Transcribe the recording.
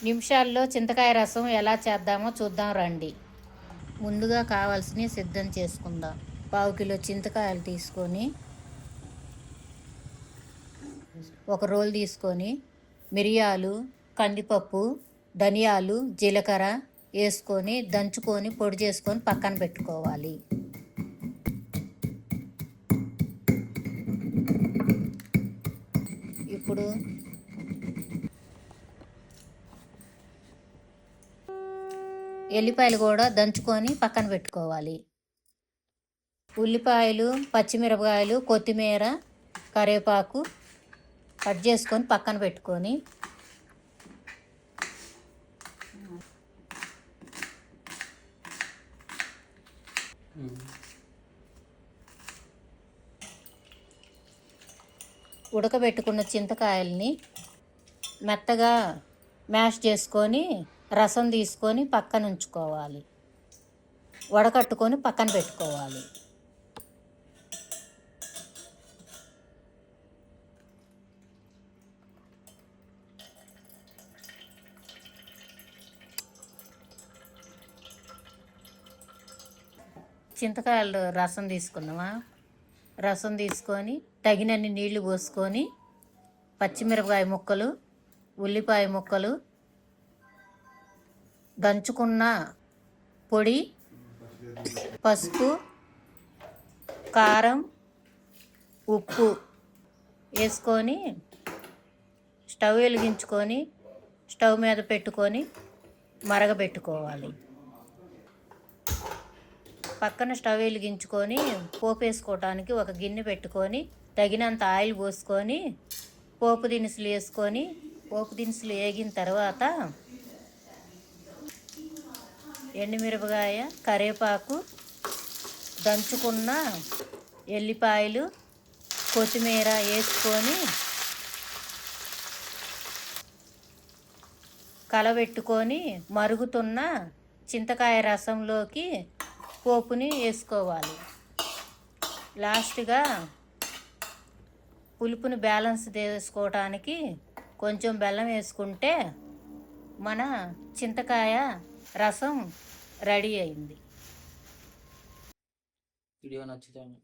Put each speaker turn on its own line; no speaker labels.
నిమిషాల్లో చింతకాయ రసం ఎలా చేద్దామో చూద్దాం రండి. ముందుగా కావాల్సినవి సిద్ధం చేసుకుందాం. పావు కిలో చింతకాయలు తీసుకొని, ఒక రోలు తీసుకొని మిరియాలు, కందిపప్పు, ధనియాలు, జీలకర్ర వేసుకొని దంచుకొని పొడి చేసుకొని పక్కన పెట్టుకోవాలి. ఇప్పుడు ఎల్లిపాయలు కూడా దంచుకొని పక్కన పెట్టుకోవాలి. ఉల్లిపాయలు, పచ్చిమిరపకాయలు, కొత్తిమీర, కరివేపాకు కట్ చేసుకొని పక్కన పెట్టుకొని ఉడకబెట్టుకున్న చింతకాయల్ని మెత్తగా మ్యాష్ చేసుకొని రసం తీసుకొని పక్కన ఉంచుకోవాలి. వడకట్టుకొని పక్కన పెట్టుకోవాలి. చింతకాయలు రసం తీసుకున్నామా, రసం తీసుకొని తగినన్ని నీళ్లు పోసుకొని పచ్చిమిరపకాయ ముక్కలు, ఉల్లిపాయ ముక్కలు, దంచుకున్న పొడి, పసుపు, కారం, ఉప్పు వేసుకొని స్టవ్ వెలిగించుకొని స్టవ్ మీద పెట్టుకొని మరగబెట్టుకోవాలి. పక్కన స్టవ్ వెలిగించుకొని పోపు వేసుకోవటానికి ఒక గిన్నె పెట్టుకొని తగినంత ఆయిల్ పోసుకొని పోపు దినుసులు వేసుకొని పోపు దినుసులు వేగిన తర్వాత ఎండుమిరపకాయ, కరివేపాకు, దంచుకున్న ఎల్లిపాయలు, కొత్తిమీర వేసుకొని కలబెట్టుకొని మరుగుతున్న చింతకాయ రసంలోకి పోపుని వేసుకోవాలి. లాస్ట్గా పులుపుని బ్యాలెన్స్ చేసుకోవటానికి కొంచెం బెల్లం వేసుకుంటే మన చింతకాయ రసం రెడీ అయింది.
వీడియో నచ్చుతాను.